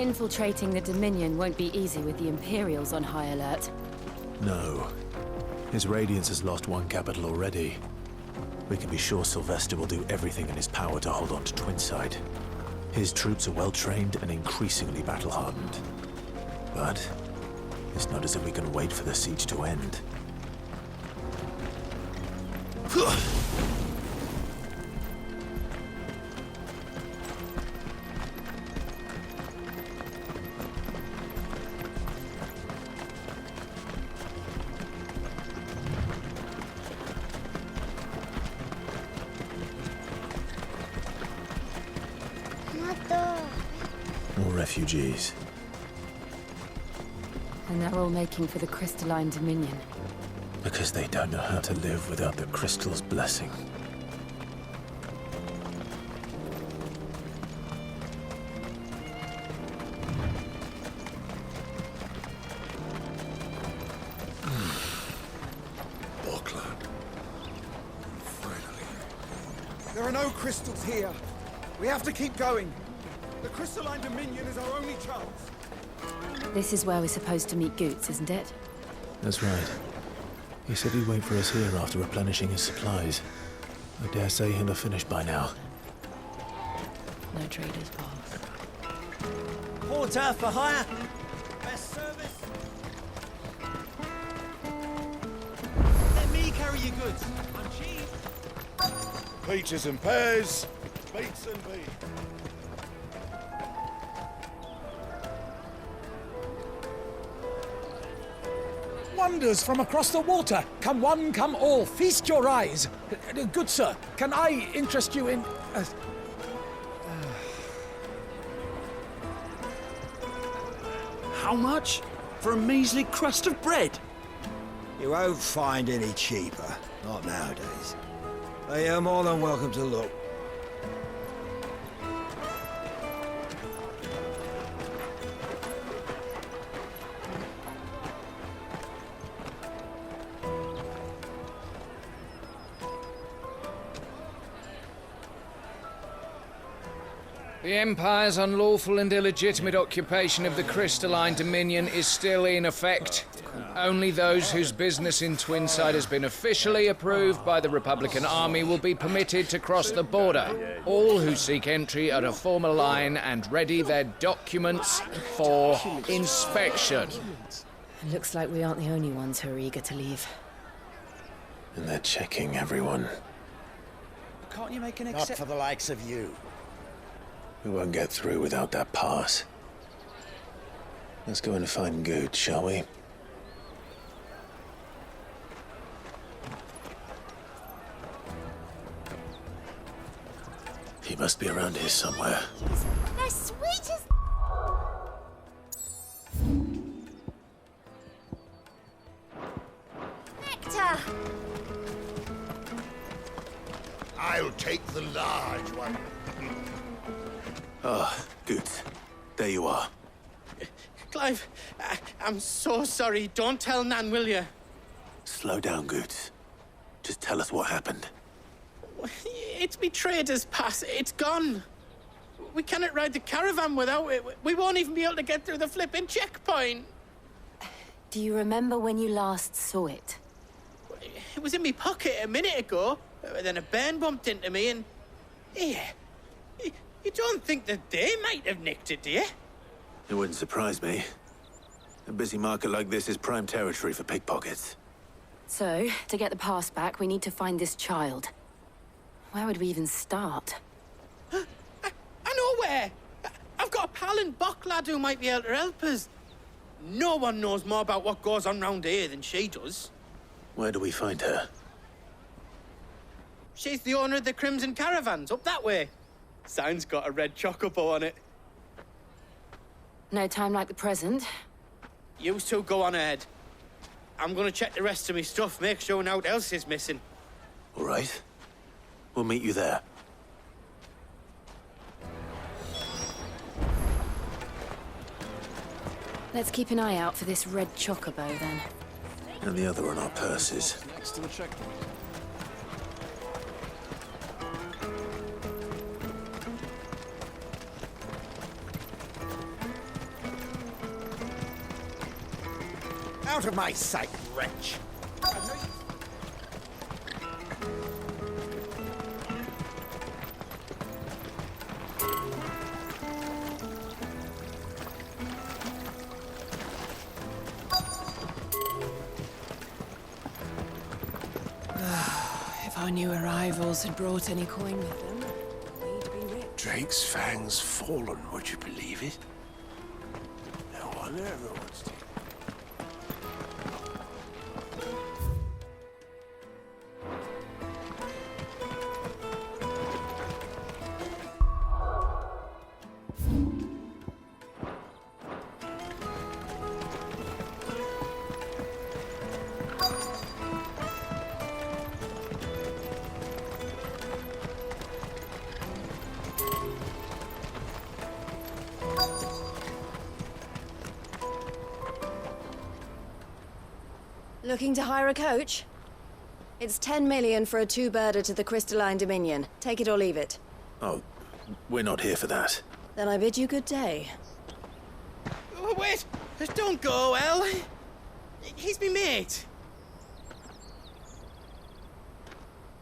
Infiltrating the Dominion won't be easy with the Imperials on high alert. No. His Radiance has lost one capital already. We can be sure Sylvester will do everything in his power to hold on to Twinside. His troops are well-trained and increasingly battle-hardened. But it's not as if we can wait for the siege to end. More refugees. And they're all making for the Crystalline Dominion. Because they don't know how to live without the Crystal's blessing. Auckland. Finally. There are no crystals here. We have to keep going. The Crystalline Dominion is our only chance. This is where we're supposed to meet Goots, isn't it? That's right. He said he'd wait for us here after replenishing his supplies. I dare say he'll have finished by now. No traders pass. Porter for hire. Best service. Let me carry your goods. I'm cheap. Peaches and pears, beets and beans. Wonders from across the water. Come one, come all. Feast your eyes. Good sir, can I interest you in... How much? For a measly crust of bread? You won't find any cheaper. Not nowadays. But you're more than welcome to look. The Empire's unlawful and illegitimate occupation of the Crystalline Dominion is still in effect. Only those whose business in Twinside has been officially approved by the Republican Army will be permitted to cross the border. All who seek entry are to form a line and ready their documents for inspection. It looks like we aren't the only ones who are eager to leave. And they're checking everyone. Can't you make an Not exception? for the likes of you. We won't get through without that pass. Let's go in and find Good, shall we? He must be around here somewhere. They're sweet as... Nectar! I'll take the large one. Ah, Good. There you are. Clive, I'm so sorry. Don't tell Nan, will you? Slow down, Good. Just tell us what happened. It's me trader's pass. It's gone. We cannot ride the caravan without it. We won't even be able to get through the flipping checkpoint. Do you remember when you last saw it? It was in my pocket a minute ago. Then a bairn bumped into me and... Yeah. You don't think that they might have nicked it, do you? It wouldn't surprise me. A busy market like this is prime territory for pickpockets. So, to get the pass back, we need to find this child. Where would we even start? I know where. I've got a pal in Bock lad who might be able to help us. No one knows more about what goes on round here than she does. Where do we find her? She's the owner of the Crimson Caravans, up that way. Sign's got a red chocobo on it. No time like the present. You two go on ahead. I'm gonna check the rest of my stuff, make sure naught else is missing. All right. We'll meet you there. Let's keep an eye out for this red chocobo, then. And the other on our purses. Next to the checkpoint. Out of my sight, wretch! If our new arrivals had brought any coin with them, we'd be rich. Drake's fangs fallen, would you believe it? No wonder everyone's taken. Looking to hire a coach? It's 10 million for a two-birder to the Crystalline Dominion. Take it or leave it. Oh, we're not here for that. Then I bid you good day. Oh, wait! Don't go, El. He's me mate.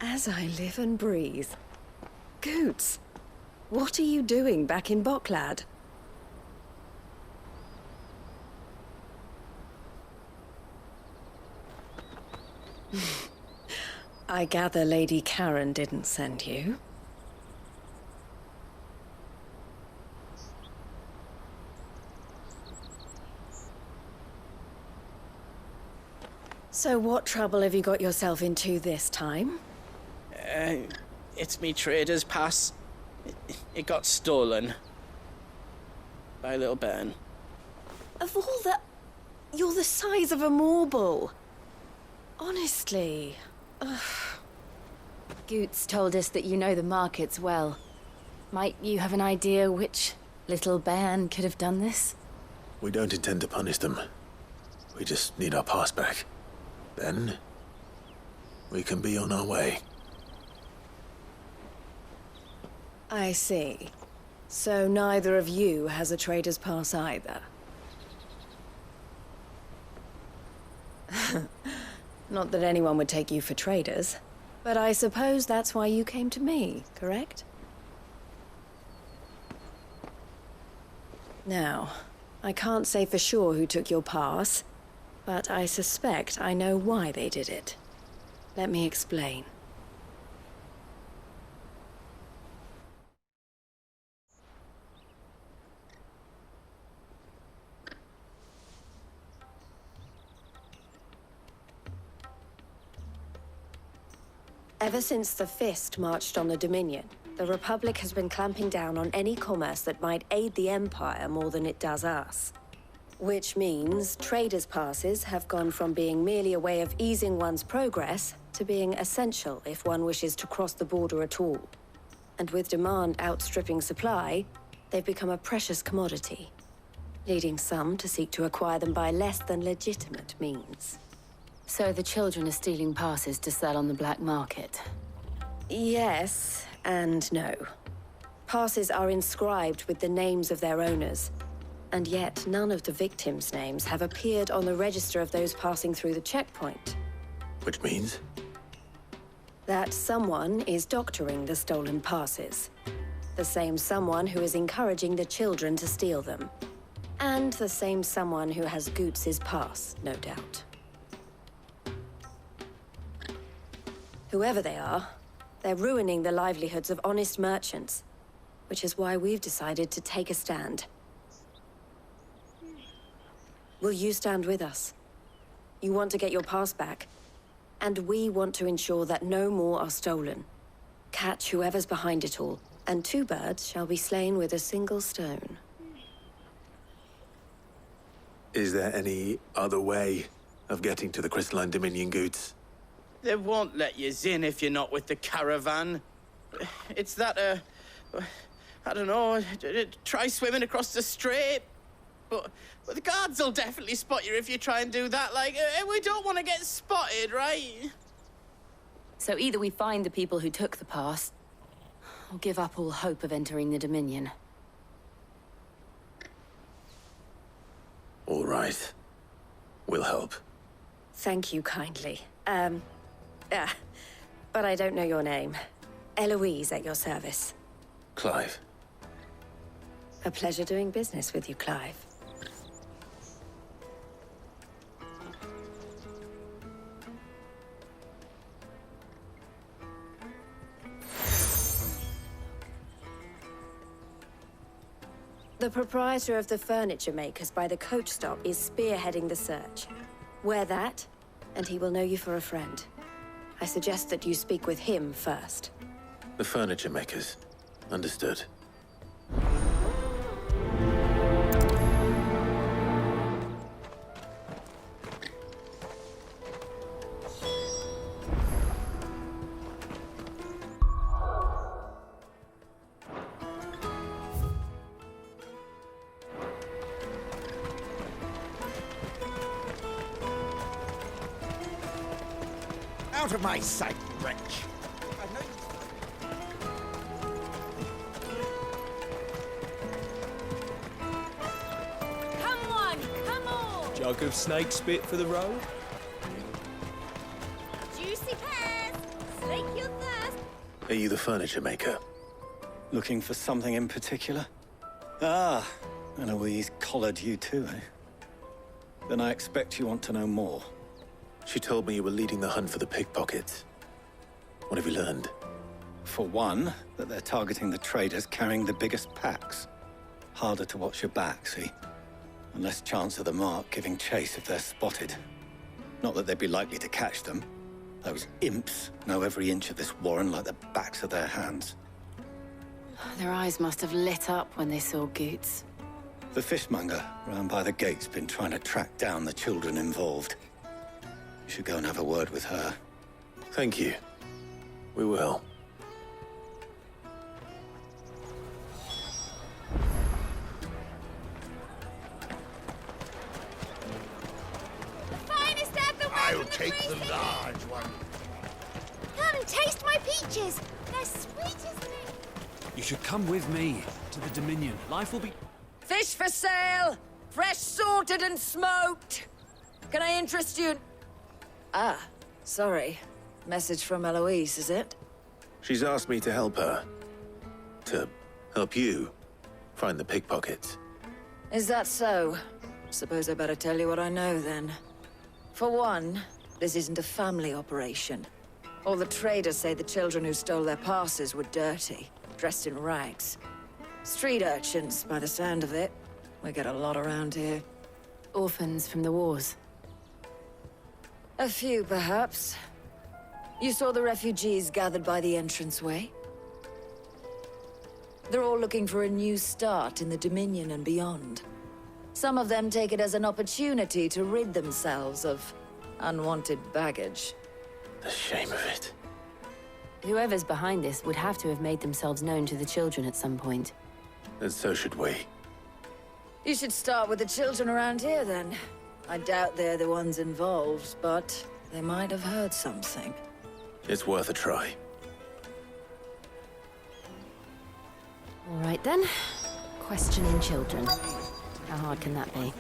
As I live and breathe. Goots, what are you doing back in Bocklad? I gather Lady Karen didn't send you. So what trouble have you got yourself into this time? It's me trader's pass. It got stolen. By little Ben. Of all the... You're the size of a marble. Honestly. Ugh. Goots told us that you know the markets well. Might you have an idea which little band could have done this? We don't intend to punish them. We just need our pass back. Then, we can be on our way. I see. So neither of you has a trader's pass either. Not that anyone would take you for traders, but I suppose that's why you came to me, correct? Now, I can't say for sure who took your pass, but I suspect I know why they did it. Let me explain. Ever since the Fist marched on the Dominion, the Republic has been clamping down on any commerce that might aid the Empire more than it does us. Which means traders' passes have gone from being merely a way of easing one's progress to being essential if one wishes to cross the border at all. And with demand outstripping supply, they've become a precious commodity, leading some to seek to acquire them by less than legitimate means. So the children are stealing passes to sell on the black market? Yes, and no. Passes are inscribed with the names of their owners, and yet none of the victims' names have appeared on the register of those passing through the checkpoint. Which means? That someone is doctoring the stolen passes. The same someone who is encouraging the children to steal them. And the same someone who has Goots' pass, no doubt. Whoever they are, they're ruining the livelihoods of honest merchants, which is why we've decided to take a stand. Will you stand with us? You want to get your pass back, and we want to ensure that no more are stolen. Catch whoever's behind it all, and two birds shall be slain with a single stone. Is there any other way of getting to the Crystalline Dominion, Goots? They won't let you in if you're not with the caravan. It's that, I don't know, try swimming across the strait. But the guards will definitely spot you if you try and do that. Like, we don't want to get spotted, right? So either we find the people who took the pass, or give up all hope of entering the Dominion. All right. We'll help. Thank you kindly. But I don't know your name. Eloise at your service. Clive. A pleasure doing business with you, Clive. The proprietor of the furniture makers by the coach stop is spearheading the search. Wear that, and he will know you for a friend. I suggest that you speak with him first. The furniture makers. Understood. Out of my sight, wretch! Come on, come on! Jug of snake spit for the road? Juicy pears! Slake your thirst! Are you the furniture maker? Looking for something in particular? Ah, Eloise collared you too, eh? Then I expect you want to know more. She told me you were leading the hunt for the pickpockets. What have you learned? For one, that they're targeting the traders carrying the biggest packs. Harder to watch your back, see? And less chance of the mark giving chase if they're spotted. Not that they'd be likely to catch them. Those imps know every inch of this warren like the backs of their hands. Their eyes must have lit up when they saw Goots. The fishmonger round by the gate's been trying to track down the children involved. You should go and have a word with her. Thank you. We will. The finest earthenware I'll from the take Free the City. large one. Come and taste my peaches. They're sweet as milk. You should come with me to the Dominion. Life will be... Fish for sale! Fresh sorted and smoked! Can I interest you? Ah, sorry. Message from Eloise, is it? She's asked me to help her. To help you find the pickpockets. Is that so? Suppose I better tell you what I know, then. For one, this isn't a family operation. All the traders say the children who stole their passes were dirty, dressed in rags. Street urchins, by the sound of it. We get a lot around here. Orphans from the wars. A few, perhaps. You saw the refugees gathered by the entranceway? They're all looking for a new start in the Dominion and beyond. Some of them take it as an opportunity to rid themselves of unwanted baggage. The shame of it. Whoever's behind this would have to have made themselves known to the children at some point. And so should we. You should start with the children around here, then. I doubt they're the ones involved, but they might have heard something. It's worth a try. All right, then. Questioning children. How hard can that be?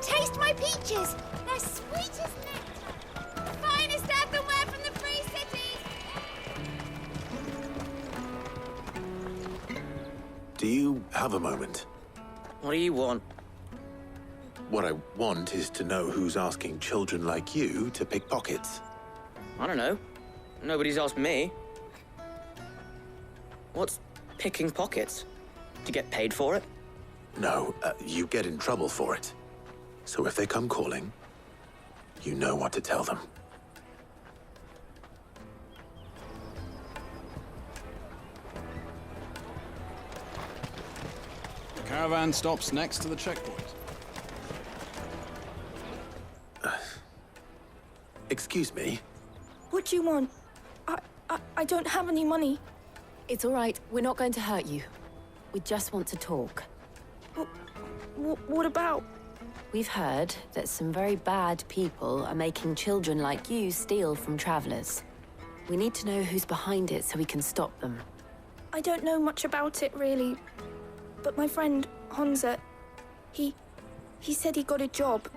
Taste my peaches! They're sweet as nectar! The finest earthenware from the Free City! Do you have a moment? What do you want? What I want is to know who's asking children like you to pick pockets. I don't know. Nobody's asked me. What's picking pockets? Do you get paid for it? No, you get in trouble for it. So if they come calling, you know what to tell them. The caravan stops next to the checkpoint. Excuse me? What do you want? I don't have any money. It's all right. We're not going to hurt you. We just want to talk. What about? We've heard that some very bad people are making children like you steal from travelers. We need to know who's behind it so we can stop them. I don't know much about it, really. But my friend, Honza, he said he got a job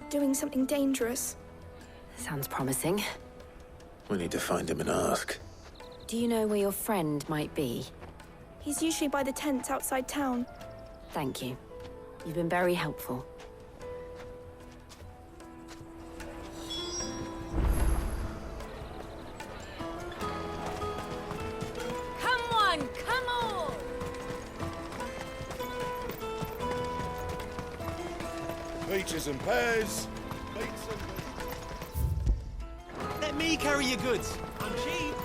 doing something dangerous. Sounds promising. We need to find him and ask. Do you know where your friend might be? He's usually by the tents outside town. Thank you. You've been very helpful. Come on, come on! Peaches and pears. Let me carry your goods. I'm cheap.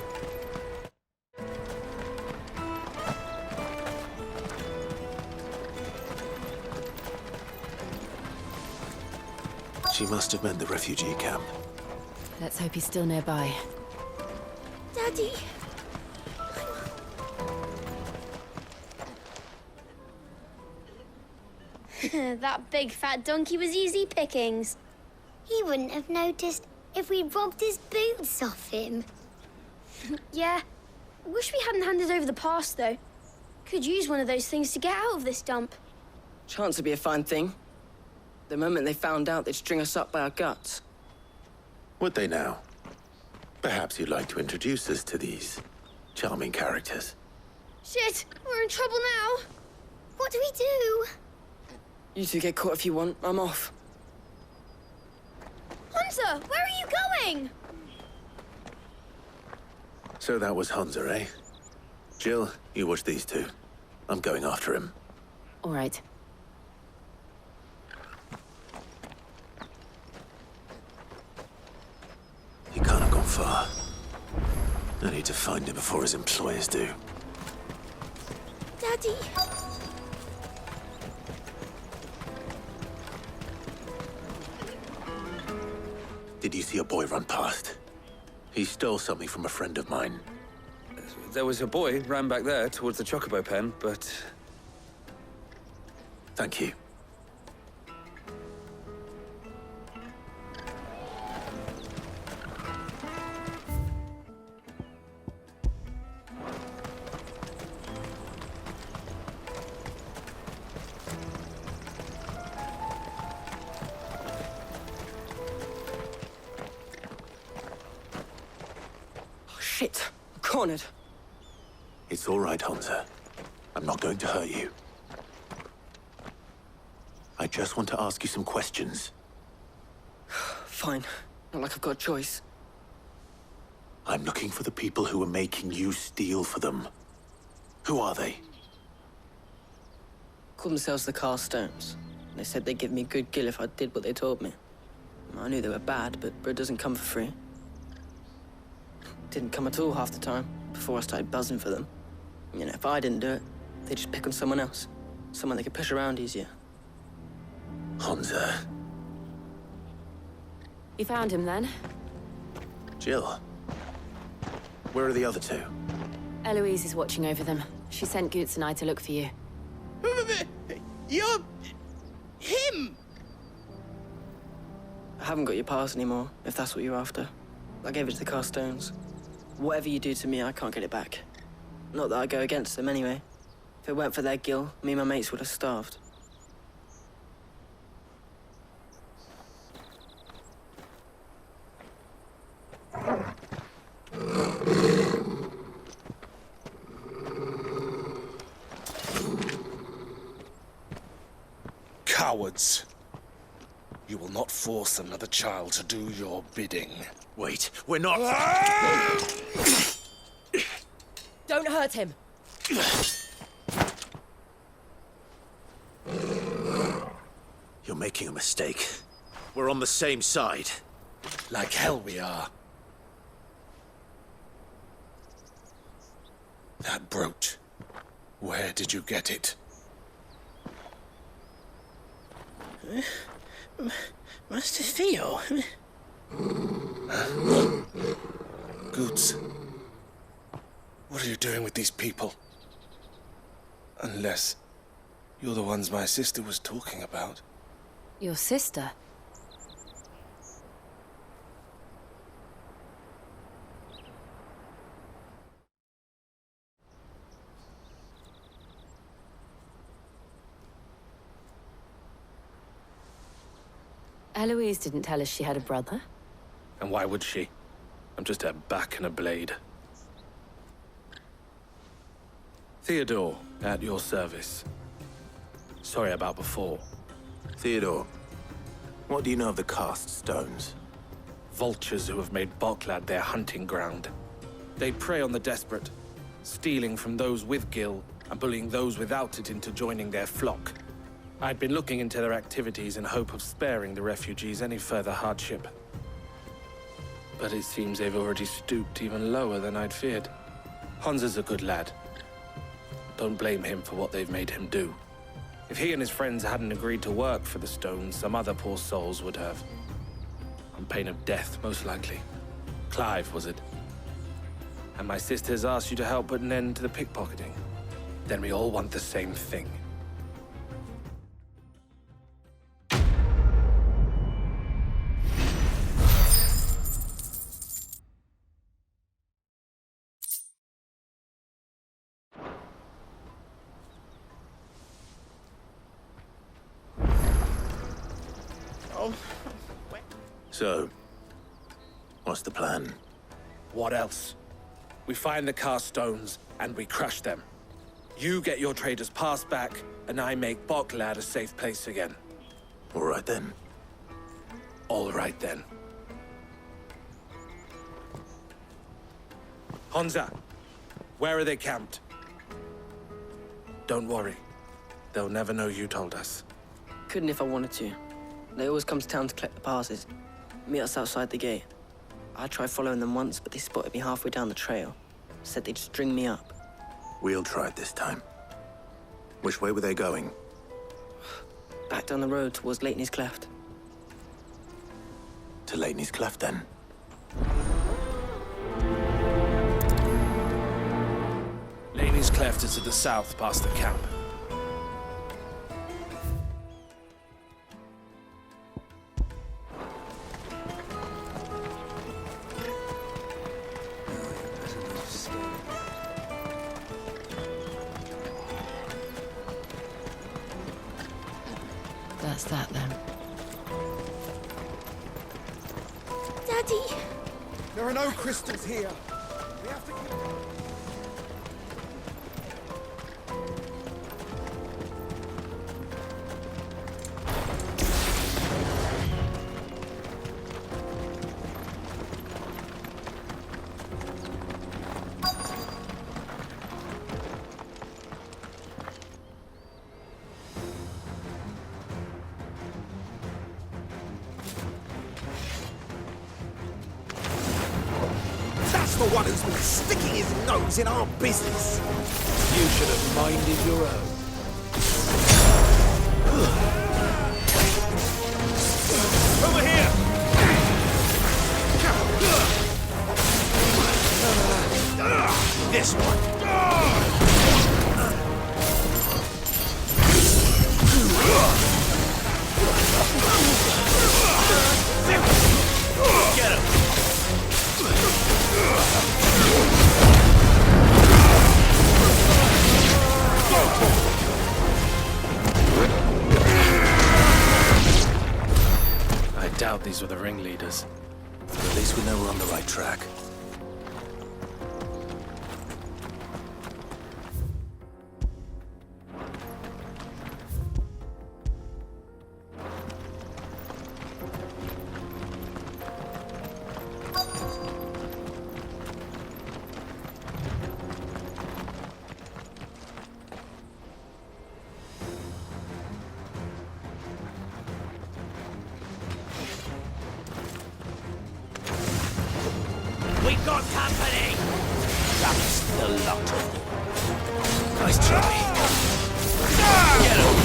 She must have meant the refugee camp. Let's hope he's still nearby. Daddy! That big fat donkey was easy pickings. He wouldn't have noticed if we'd robbed his boots off him. Yeah. Wish we hadn't handed over the pass, though. Could use one of those things to get out of this dump. Chance would be a fine thing. The moment they found out, they'd string us up by our guts. Would they now? Perhaps you'd like to introduce us to these charming characters. Shit! We're in trouble now! What do we do? You two get caught if you want. I'm off. Hunter, where are you going? So that was Hunza, eh? Jill, you watch these two. I'm going after him. All right. He can't have gone far. I need to find him before his employers do. Daddy! Did you see a boy run past? He stole something from a friend of mine. There was a boy ran back there towards the chocobo pen, but... Thank you. Shit! I'm cornered. It's all right, Hunter. I'm not going to hurt you. I just want to ask you some questions. Fine. Not like I've got a choice. I'm looking for the people who are making you steal for them. Who are they? Called themselves the Carstones. They said they'd give me good gill if I did what they told me. I knew they were bad, but bread doesn't come for free. Didn't come at all half the time, before I started buzzing for them. You know, if I didn't do it, they'd just pick on someone else. Someone they could push around easier. Hunza. You found him, then? Jill. Where are the other two? Eloise is watching over them. She sent Goots and I to look for you. You're... him! I haven't got your pass anymore, if that's what you're after. I gave it to the Carstones. Whatever you do to me, I can't get it back. Not that I go against them anyway. If it weren't for their gill, me and my mates would have starved. Cowards. You will not force another child to do your bidding. Wait, we're not... Don't hurt him! You're making a mistake. We're on the same side. Like hell we are. That brooch. Where did you get it? Master Theo. Goots. What are you doing with these people? Unless you're the ones my sister was talking about. Your sister? Eloise didn't tell us she had a brother. And why would she? I'm just her back and a blade. Theodore, at your service. Sorry about before. Theodore, what do you know of the cast stones? Vultures who have made Boklad their hunting ground. They prey on the desperate, stealing from those with Gil and bullying those without it into joining their flock. I'd been looking into their activities in hope of sparing the refugees any further hardship. But it seems they've already stooped even lower than I'd feared. Hansa's a good lad. Don't blame him for what they've made him do. If he and his friends hadn't agreed to work for the stones, some other poor souls would have. On pain of death, most likely. Clive, was it? And my sisters asked you to help put an end to the pickpocketing. Then we all want the same thing. So, what's the plan? What else? We find the cast stones, and we crush them. You get your traders' pass back, and I make Boklad a safe place again. All right then. All right then. Hansa, where are they camped? Don't worry. They'll never know you told us. Couldn't if I wanted to. They always come to town to collect the passes. Meet us outside the gate. I tried following them once, but they spotted me halfway down the trail. Said they'd string me up. We'll try it this time. Which way were they going? Back down the road towards Leitney's Cleft. To Leitney's Cleft, then? Leitney's Cleft is to the south, past the camp. That's that, then. Daddy! There are no crystals here. We have to keep... The one who's been sticking his nose in our business. You should have minded your own. Over here! This one. Get him! I doubt these were the ringleaders. At least we know we're on the right track. We got company! That's the lot of them. Nice try. Get him!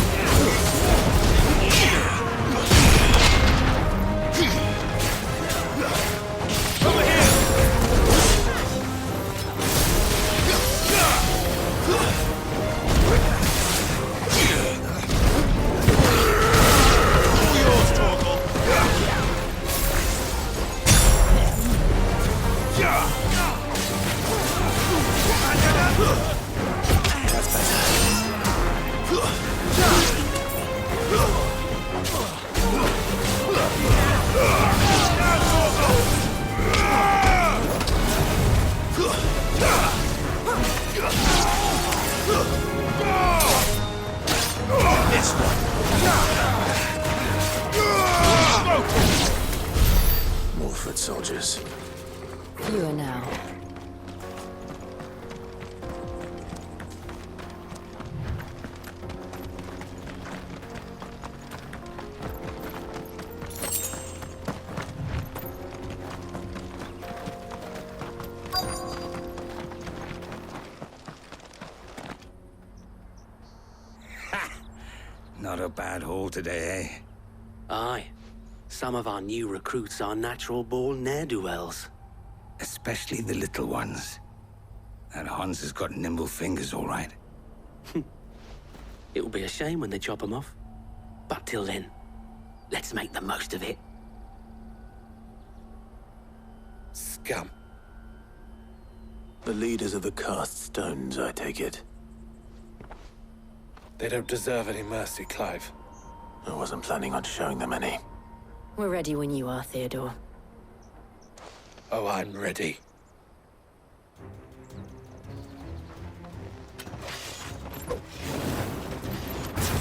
Over here! Pull foot soldiers. Fewer now. Not a bad haul today, eh? Aye. Some of our new recruits are natural-born ne'er-do-wells. Especially the little ones. That Hans has got nimble fingers, all right. It'll be a shame when they chop them off. But till then, let's make the most of it. Scum. The leaders of the cast stones, I take it. They don't deserve any mercy, Clive. I wasn't planning on showing them any. We're ready when you are, Theodore. Oh, I'm ready.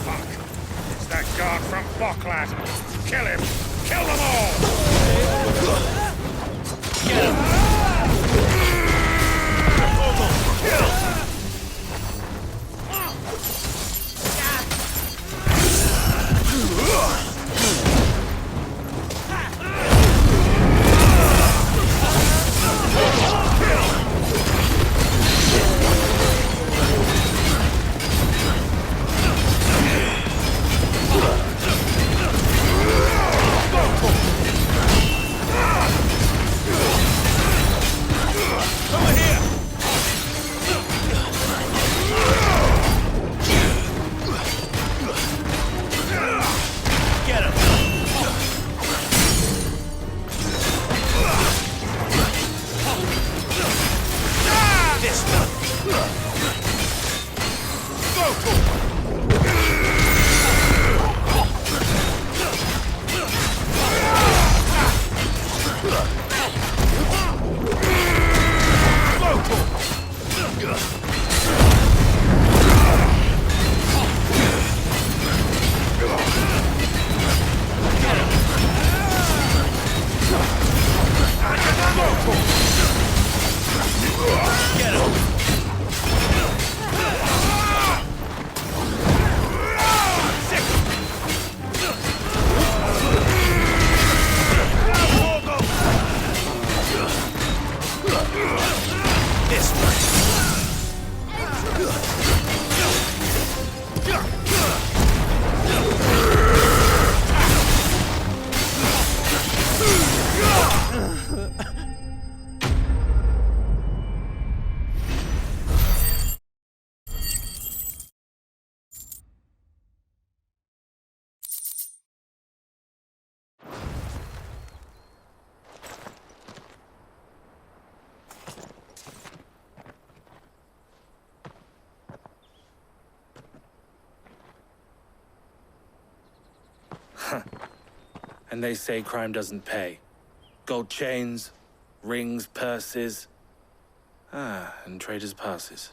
Fuck! It's that guard from Bocklad! Kill him! Kill them all! Get him! And they say crime doesn't pay. Gold chains, rings, purses. And traders' passes.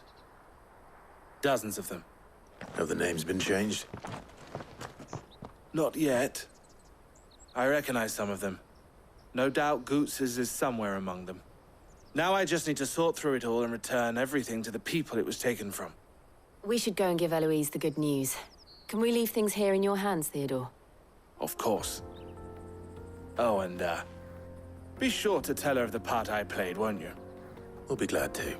Dozens of them. Have the names been changed? Not yet. I recognize some of them. No doubt Goots's is somewhere among them. Now I just need to sort through it all and return everything to the people it was taken from. We should go and give Eloise the good news. Can we leave things here in your hands, Theodore? Of course. Oh, and, be sure to tell her of the part I played, won't you? We'll be glad to.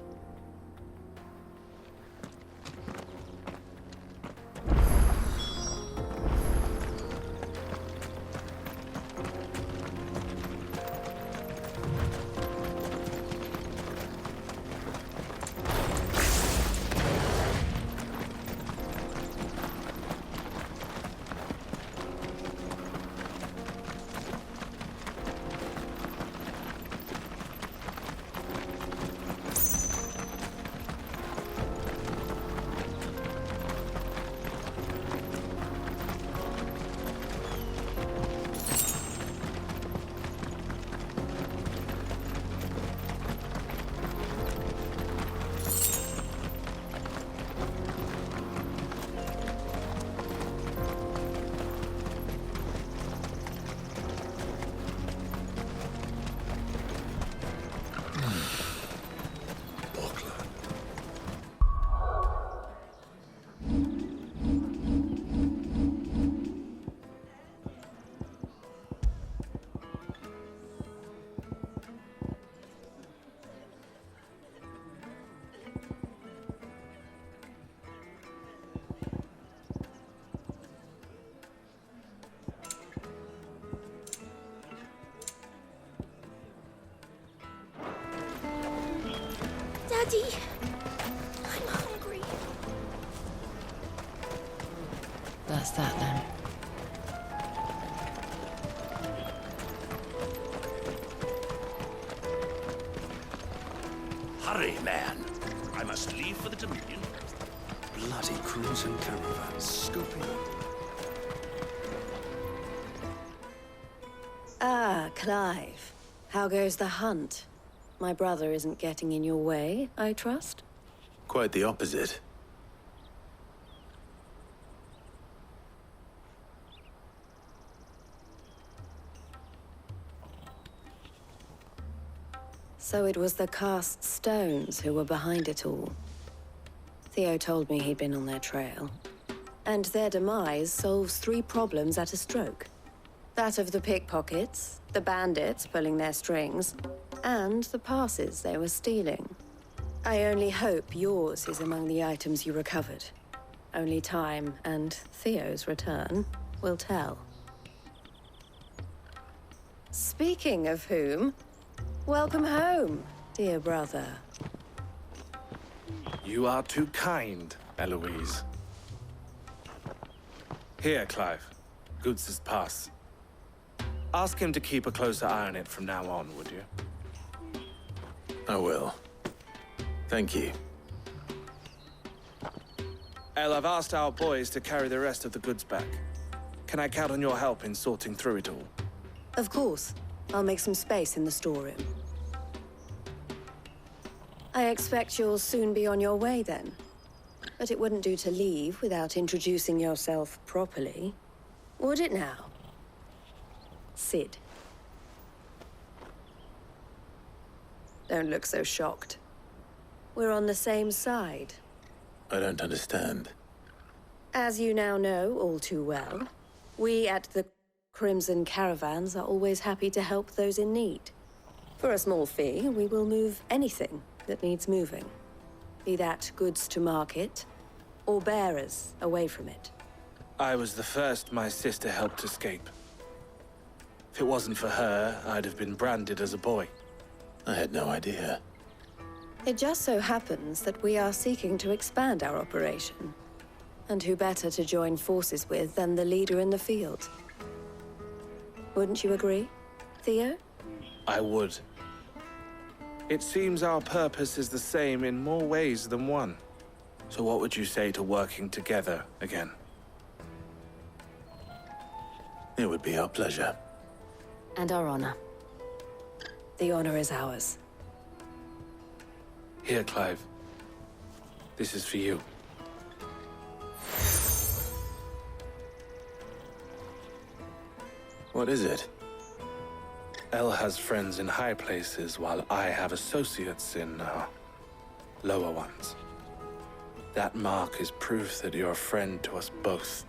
ready. I'm hungry. That's that then. Hurry, man. I must leave for the Dominion. Bloody crimson caravans scooping up. Ah, Clive. How goes the hunt? My brother isn't getting in your way, I trust? Quite the opposite. So it was the cast stones who were behind it all. Theo told me he'd been on their trail. And their demise solves 3 problems at a stroke. That of the pickpockets, the bandits pulling their strings, and the passes they were stealing. I only hope yours is among the items you recovered. Only time and Theo's return will tell. Speaking of whom, welcome home, dear brother. You are too kind, Eloise. Here, Clive. Goods' pass. Ask him to keep a closer eye on it from now on, would you? I will. Thank you. El, I've asked our boys to carry the rest of the goods back. Can I count on your help in sorting through it all? Of course. I'll make some space in the storeroom. I expect you'll soon be on your way then. But it wouldn't do to leave without introducing yourself properly. Would it now? Sid. Don't look so shocked. We're on the same side. I don't understand. As you now know all too well, we at the Crimson Caravans are always happy to help those in need. For a small fee, we will move anything that needs moving. Be that goods to market, or bearers away from it. I was the first my sister helped escape. If it wasn't for her, I'd have been branded as a boy. I had no idea. It just so happens that we are seeking to expand our operation. And who better to join forces with than the leader in the field? Wouldn't you agree, Theo? I would. It seems our purpose is the same in more ways than one. So what would you say to working together again? It would be our pleasure. And our honor. The honor is ours. Here, Clive. This is for you. What is it? El has friends in high places, while I have associates in, lower ones. That mark is proof that you're a friend to us both.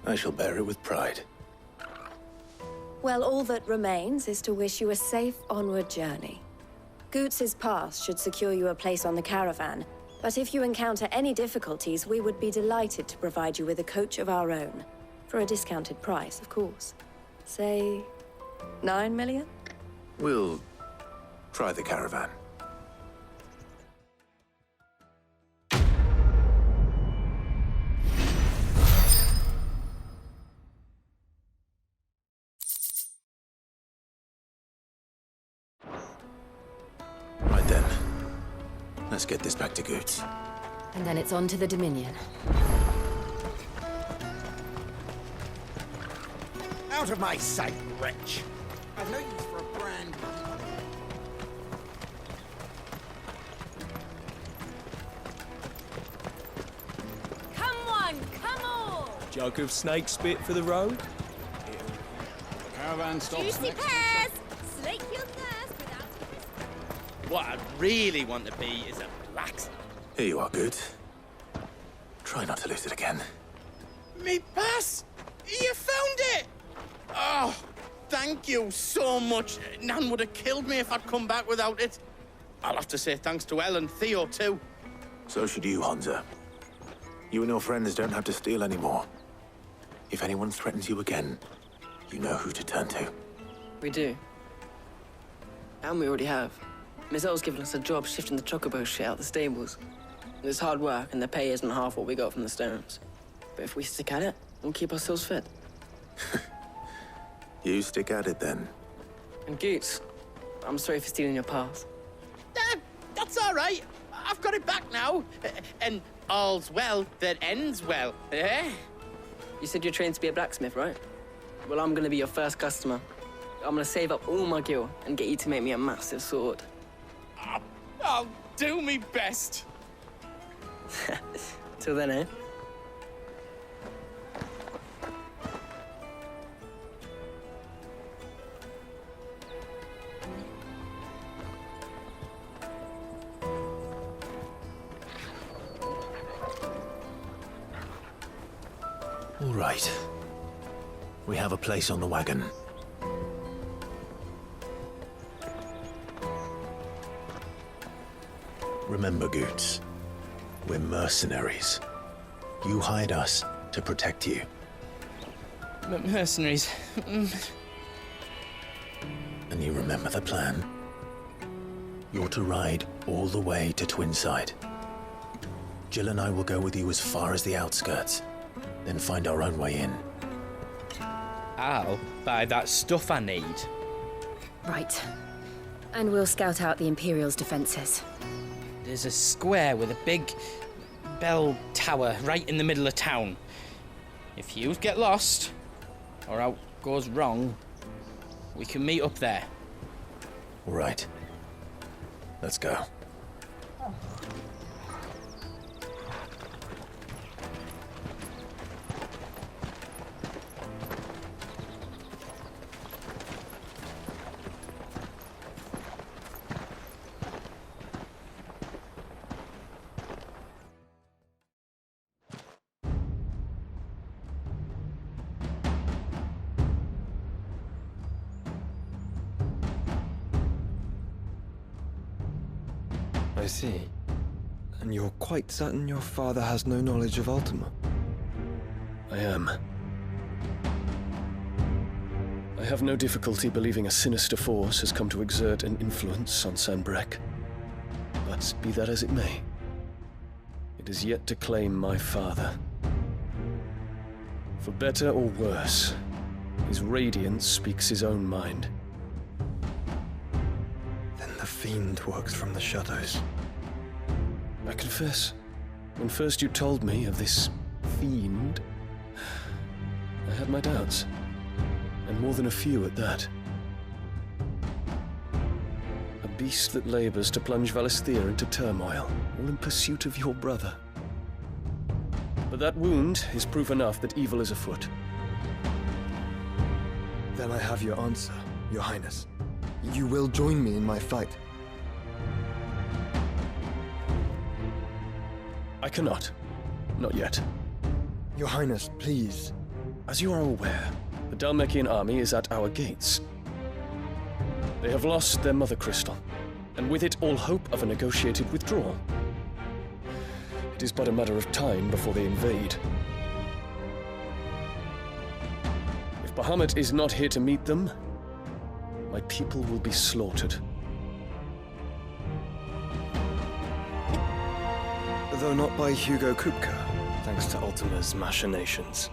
I shall bear it with pride. Well, all that remains is to wish you a safe onward journey. Goots' pass should secure you a place on the caravan, but if you encounter any difficulties, we would be delighted to provide you with a coach of our own. For a discounted price, of course. Say, 9 million? We'll try the caravan. Right then. Let's get this back to Goots. And then it's on to the Dominion. Out of my sight, wretch! I've no use for a brand. Come on, come on! Jug of snake spit for the road? The caravan stops Juicy next. pears! Slake your thirst without... What I'd really want to be is a blacksmith. Here you are, Goots. Try not to lose it again. Me pass! You found it! Oh, thank you so much. Nan would have killed me if I'd come back without it. I'll have to say thanks to Elle and Theo, too. So should you, Honza. You and your friends don't have to steal anymore. If anyone threatens you again, you know who to turn to. We do. And we already have. Miss Earl's given us a job shifting the chocobo shit out the stables. It's hard work, and the pay isn't half what we got from the stones. But if we stick at it, we'll keep ourselves fit. You stick at it then. And Goots, I'm sorry for stealing your path. That's all right. I've got it back now. And all's well that ends well, eh? You said you're trained to be a blacksmith, right? Well, I'm gonna be your first customer. I'm gonna save up all my gil and get you to make me a massive sword. I'll do me best. Till then, eh? All right. We have a place on the wagon. Remember, Goots, we're mercenaries. You hired us to protect you. Mercenaries. And you remember the plan? You're to ride all the way to Twinside. Jill and I will go with you as far as the outskirts, then find our own way in. I'll buy that stuff I need. Right. And we'll scout out the Imperial's defenses. There's a square with a big bell tower right in the middle of town. If you get lost, or out goes wrong, we can meet up there. All right. Let's go. I see. And you're quite certain your father has no knowledge of Ultima? I am. I have no difficulty believing a sinister force has come to exert an influence on Sanbreque. But be that as it may, it is yet to claim my father. For better or worse, his radiance speaks his own mind. Then the fiend works from the shadows. I confess, when first you told me of this fiend, I had my doubts, and more than a few at that. A beast that labors to plunge Valisthea into turmoil, all in pursuit of your brother. But that wound is proof enough that evil is afoot. Then I have your answer, Your Highness. You will join me in my fight. I cannot. Not yet. Your Highness, please. As you are aware, the Dhalmekian army is at our gates. They have lost their mother crystal, and with it all hope of a negotiated withdrawal. It is but a matter of time before they invade. If Bahamut is not here to meet them, my people will be slaughtered. Though not by Hugo Kupka, thanks to Ultima's machinations.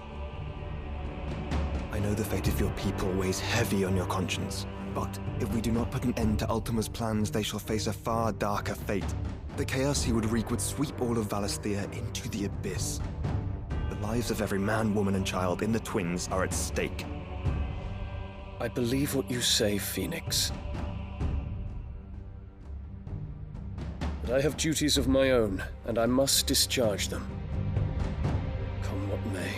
I know the fate of your people weighs heavy on your conscience, but if we do not put an end to Ultima's plans, they shall face a far darker fate. The chaos he would wreak would sweep all of Valisthea into the abyss. The lives of every man, woman, and child in the Twins are at stake. I believe what you say, Phoenix. But I have duties of my own, and I must discharge them. Come what may.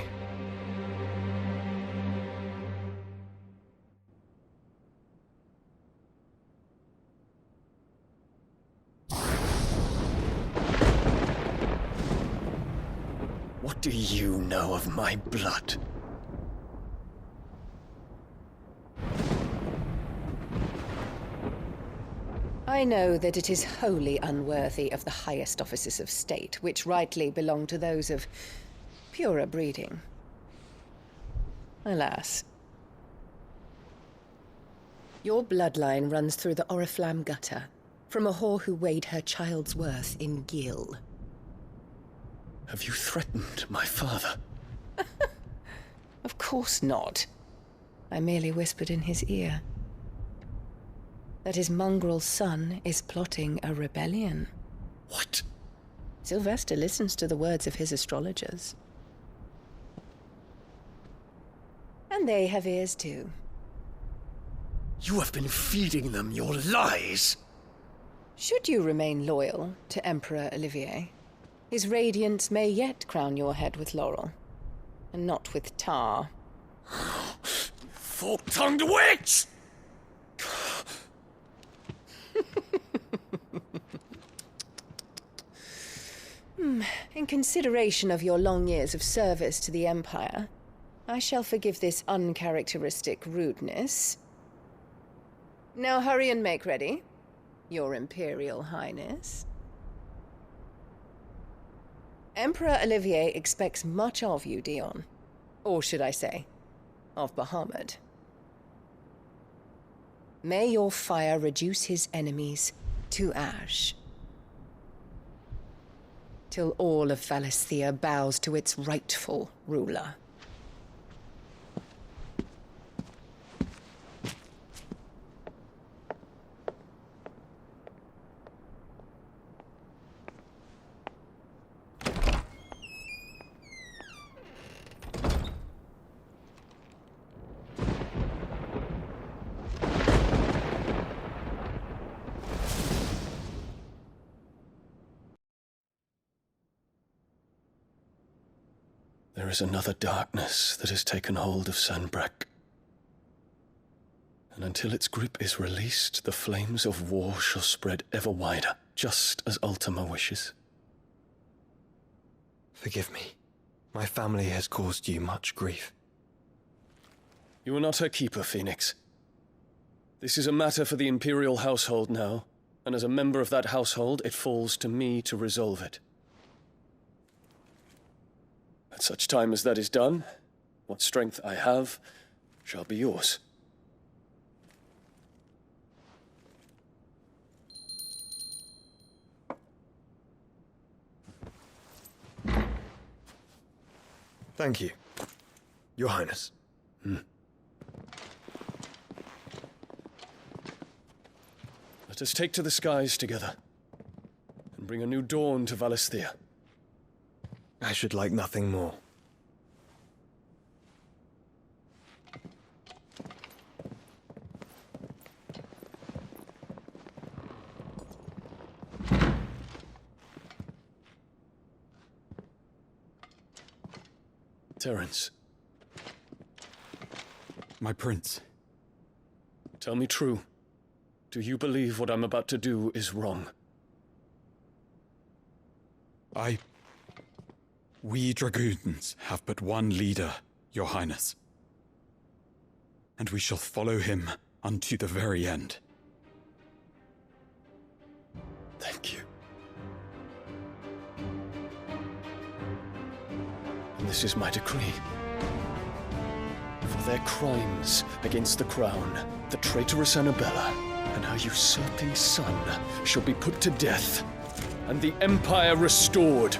What do you know of my blood? I know that it is wholly unworthy of the highest offices of state, which rightly belong to those of purer breeding. Alas. Your bloodline runs through the Oriflamme gutter, from a whore who weighed her child's worth in gil. Have you threatened my father? Of course not. I merely whispered in his ear that his mongrel son is plotting a rebellion. What? Sylvester listens to the words of his astrologers. And they have ears too. You have been feeding them your lies! Should you remain loyal to Emperor Olivier, his radiance may yet crown your head with laurel, and not with tar. Fork-tongued witch! In consideration of your long years of service to the Empire, I shall forgive this uncharacteristic rudeness. Now hurry and make ready, Your Imperial Highness. Emperor Olivier expects much of you, Dion. Or should I say, of Bahamut. May your fire reduce his enemies to ash, till all of Valisthea bows to its rightful ruler. There is another darkness that has taken hold of Sanbreque. And until its grip is released, the flames of war shall spread ever wider, just as Ultima wishes. Forgive me. My family has caused you much grief. You are not her keeper, Phoenix. This is a matter for the Imperial household now, and as a member of that household, it falls to me to resolve it. At such time as that is done, what strength I have shall be yours. Thank you, Your Highness. Let us take to the skies together, and bring a new dawn to Valisthea. I should like nothing more. Terence. My prince. Tell me true. Do you believe what I'm about to do is wrong? We dragoons have but one leader, Your Highness. And we shall follow him unto the very end. Thank you. And this is my decree. For their crimes against the crown, the traitorous Annabella and her usurping son shall be put to death, and the Empire restored.